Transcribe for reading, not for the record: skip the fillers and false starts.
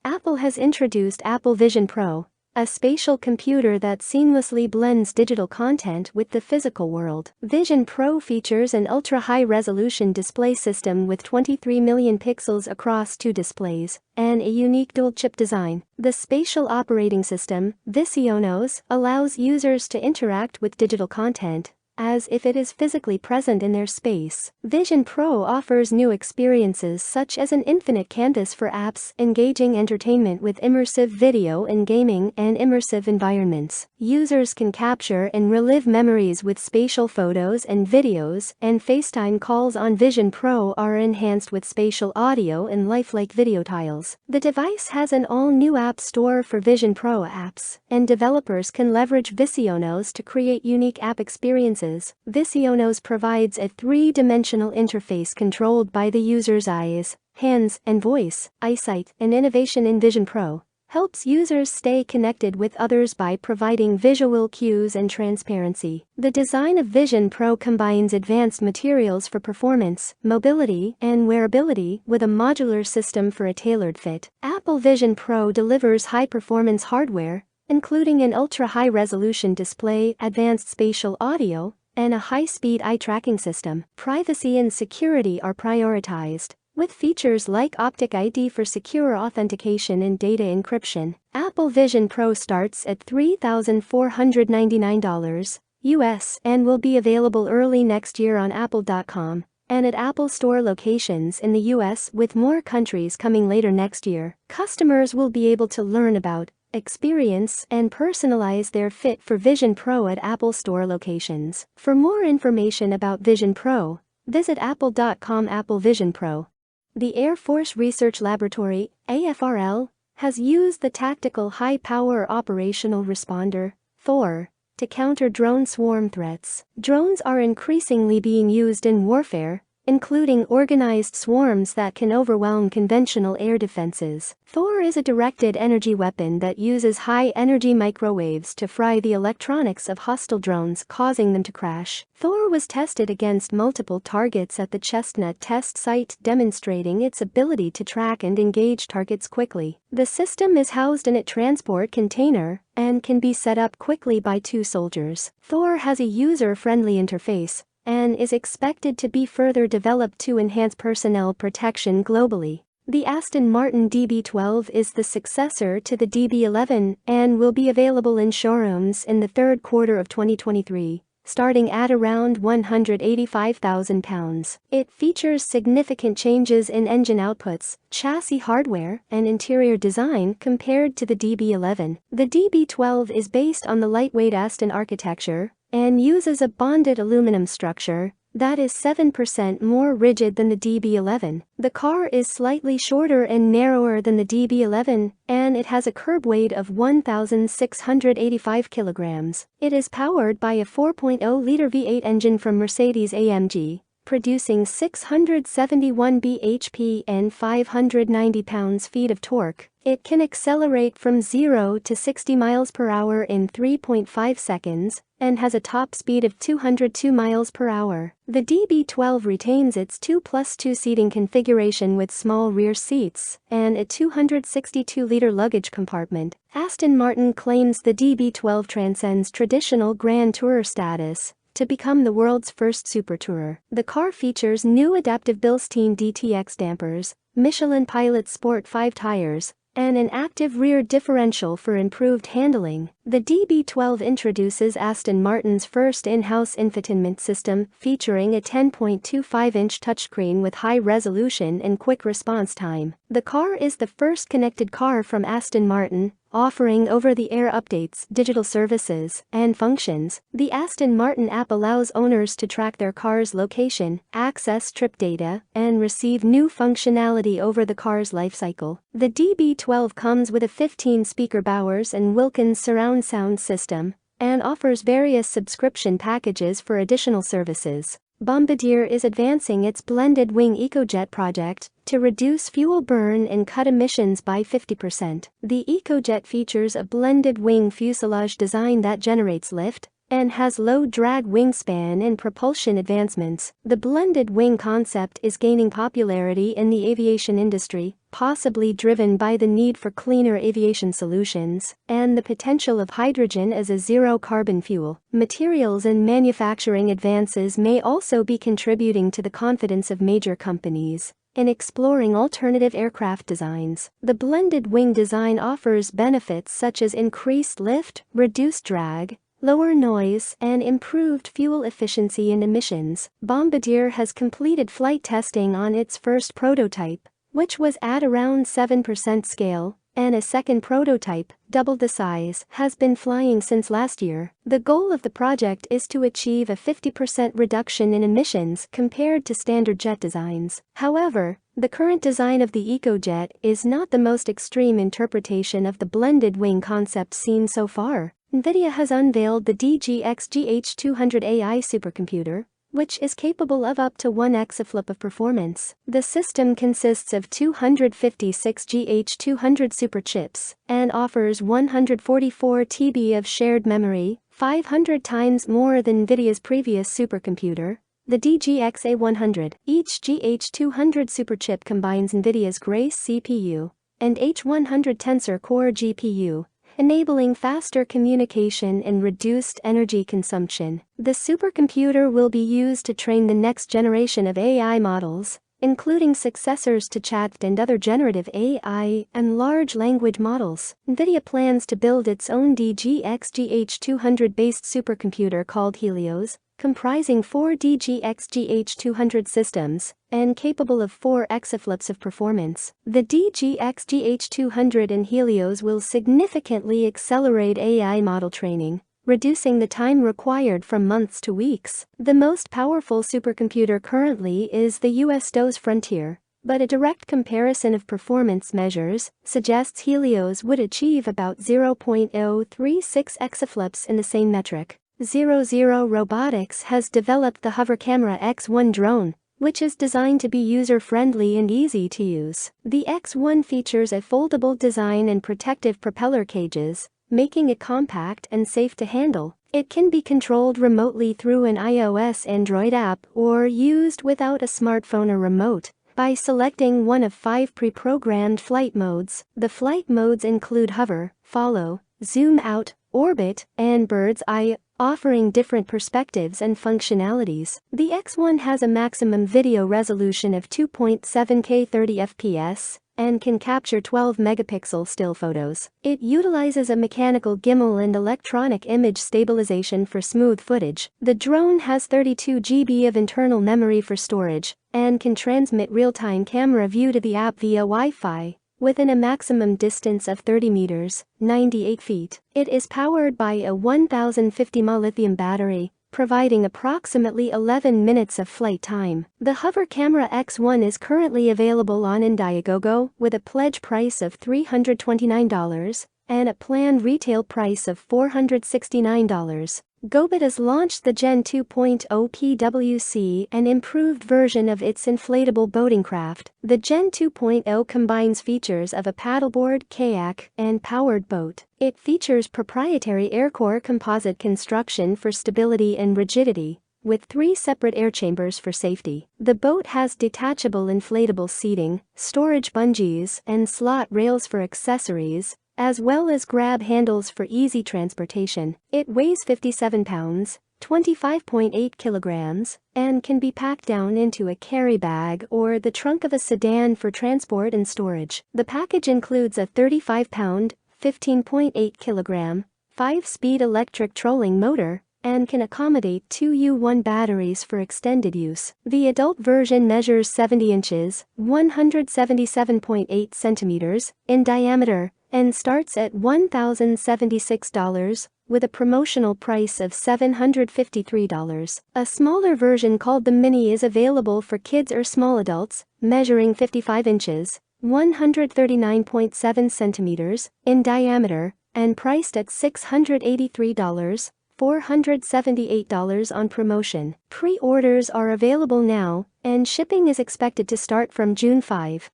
Apple has introduced Apple Vision Pro, a spatial computer that seamlessly blends digital content with the physical world. Vision Pro features an ultra-high-resolution display system with 23 million pixels across 2 displays, and a unique dual-chip design. The spatial operating system, Visionos, allows users to interact with digital content as if it is physically present in their space. Vision Pro offers new experiences such as an infinite canvas for apps, engaging entertainment with immersive video and gaming, and immersive environments. Users can capture and relive memories with spatial photos and videos, and FaceTime calls on Vision Pro are enhanced with spatial audio and lifelike video tiles. The device has an all-new app store for Vision Pro apps, and developers can leverage Visionos to create unique app experiences. Visionos provides a three-dimensional interface controlled by the user's eyes, hands, and voice. Eyesight, an innovation in Vision Pro, helps users stay connected with others by providing visual cues and transparency. The design of Vision Pro combines advanced materials for performance, mobility, and wearability with a modular system for a tailored fit. Apple Vision Pro delivers high-performance hardware, including an ultra-high-resolution display, advanced spatial audio, and a high-speed eye tracking system. Privacy and security are prioritized, with features like Optic ID for secure authentication and data encryption. Apple Vision Pro starts at $3,499 US and will be available early next year on Apple.com and at Apple Store locations in the US, with more countries coming later next year. Customers will be able to learn about, experience, and personalize their fit for Vision Pro at Apple Store locations. For more information about Vision Pro, visit apple.com. Apple Vision Pro. The Air Force Research Laboratory, AFRL, has used the Tactical High-Power Operational Responder, THOR, to counter drone swarm threats. Drones are increasingly being used in warfare, including organized swarms that can overwhelm conventional air defenses. THOR is a directed energy weapon that uses high-energy microwaves to fry the electronics of hostile drones, causing them to crash. THOR was tested against multiple targets at the Chestnut test site, demonstrating its ability to track and engage targets quickly. The system is housed in a transport container and can be set up quickly by 2 soldiers. THOR has a user-friendly interface and is expected to be further developed to enhance personnel protection globally. The Aston Martin DB12 is the successor to the DB11 and will be available in showrooms in the third quarter of 2023, starting at around £185,000. It features significant changes in engine outputs, chassis hardware, and interior design compared to the DB11. The DB12 is based on the lightweight Aston architecture and uses a bonded aluminum structure that is 7% more rigid than the DB11. The car is slightly shorter and narrower than the DB11, and it has a curb weight of 1,685 kilograms. It is powered by a 4.0-liter V8 engine from Mercedes-AMG, producing 671 bhp and 590 pounds-feet of torque. It can accelerate from 0 to 60 miles per hour in 3.5 seconds and has a top speed of 202 miles per hour. The DB12 retains its 2+2 seating configuration with small rear seats and a 262-liter luggage compartment. Aston Martin claims the DB12 transcends traditional Grand Tourer status to become the world's first super tourer. The car features new adaptive Bilstein DTX dampers, Michelin Pilot Sport 5 tires, and an active rear differential for improved handling. The DB12 introduces Aston Martin's first in-house infotainment system, featuring a 10.25-inch touchscreen with high resolution and quick response time. The car is the first connected car from Aston Martin, offering over-the-air updates, digital services, and functions. The Aston Martin app allows owners to track their car's location, access trip data, and receive new functionality over the car's lifecycle. The DB12 comes with a 15-speaker Bowers & Wilkins surround sound system and offers various subscription packages for additional services. Bombardier is advancing its blended wing Ecojet project to reduce fuel burn and cut emissions by 50%. The Ecojet features a blended wing fuselage design that generates lift, and has low drag wingspan and propulsion advancements. The blended wing concept is gaining popularity in the aviation industry, possibly driven by the need for cleaner aviation solutions and the potential of hydrogen as a zero-carbon fuel. Materials and manufacturing advances may also be contributing to the confidence of major companies in exploring alternative aircraft designs. The blended wing design offers benefits such as increased lift, reduced drag, lower noise, and improved fuel efficiency and emissions. Bombardier has completed flight testing on its first prototype, which was at around 7% scale, and a second prototype, double the size, has been flying since last year. The goal of the project is to achieve a 50% reduction in emissions compared to standard jet designs. However, the current design of the Ecojet is not the most extreme interpretation of the blended wing concept seen so far. Nvidia has unveiled the DGX GH200 AI supercomputer, which is capable of up to 1 exaflop of performance. The system consists of 256 GH200 superchips and offers 144 TB of shared memory, 500 times more than Nvidia's previous supercomputer, the DGX A100. Each GH200 superchip combines Nvidia's Grace CPU and H100 Tensor Core GPU, enabling faster communication and reduced energy consumption. The supercomputer will be used to train the next generation of AI models, including successors to chat and other generative AI and large language models. Nvidia plans to build its own DGX GH200-based supercomputer called Helios, comprising 4 DGX GH200 systems and capable of 4 exaflops of performance. The DGX GH200 and Helios will significantly accelerate AI model training, reducing the time required from months to weeks. The most powerful supercomputer currently is the US DOS Frontier, but a direct comparison of performance measures suggests Helios would achieve about 0.036 exaflops in the same metric. 00 Robotics has developed the Hover Camera X1 drone, which is designed to be user-friendly and easy to use. The X1 features a foldable design and protective propeller cages, making it compact and safe to handle. It can be controlled remotely through an iOS Android app or used without a smartphone or remote by selecting one of 5 pre-programmed flight modes. The flight modes include hover, follow, zoom out, orbit, and bird's eye, offering different perspectives and functionalities. The X1 has a maximum video resolution of 2.7K 30 FPS and can capture 12-megapixel still photos. It utilizes a mechanical gimbal and electronic image stabilization for smooth footage. The drone has 32 GB of internal memory for storage and can transmit real-time camera view to the app via Wi-Fi within a maximum distance of 30 meters, 98 feet. It is powered by a 1050 mAh lithium battery, providing approximately 11 minutes of flight time. The Hover Camera X1 is currently available on Indiegogo with a pledge price of $329 and a planned retail price of $469. GoBoat has launched the Gen 2.0 PWC, an improved version of its inflatable boating craft. The Gen 2.0 combines features of a paddleboard, kayak, and powered boat. It features proprietary AirCore composite construction for stability and rigidity, with 3 separate air chambers for safety. The boat has detachable inflatable seating, storage bungees, and slot rails for accessories, as well as grab handles for easy transportation. It weighs 57 pounds, 25.8 kilograms, and can be packed down into a carry bag or the trunk of a sedan for transport and storage. The package includes a 35-pound, 15.8 kilogram, 5-speed electric trolling motor, and can accommodate 2 U1 batteries for extended use. The adult version measures 70 inches, 177.8 centimeters, in diameter, and starts at $1,076, with a promotional price of $753. A smaller version called the Mini is available for kids or small adults, measuring 55 inches, 139.7 centimeters, in diameter, and priced at $683. $478 on promotion. Pre-orders are available now, and shipping is expected to start from June 5.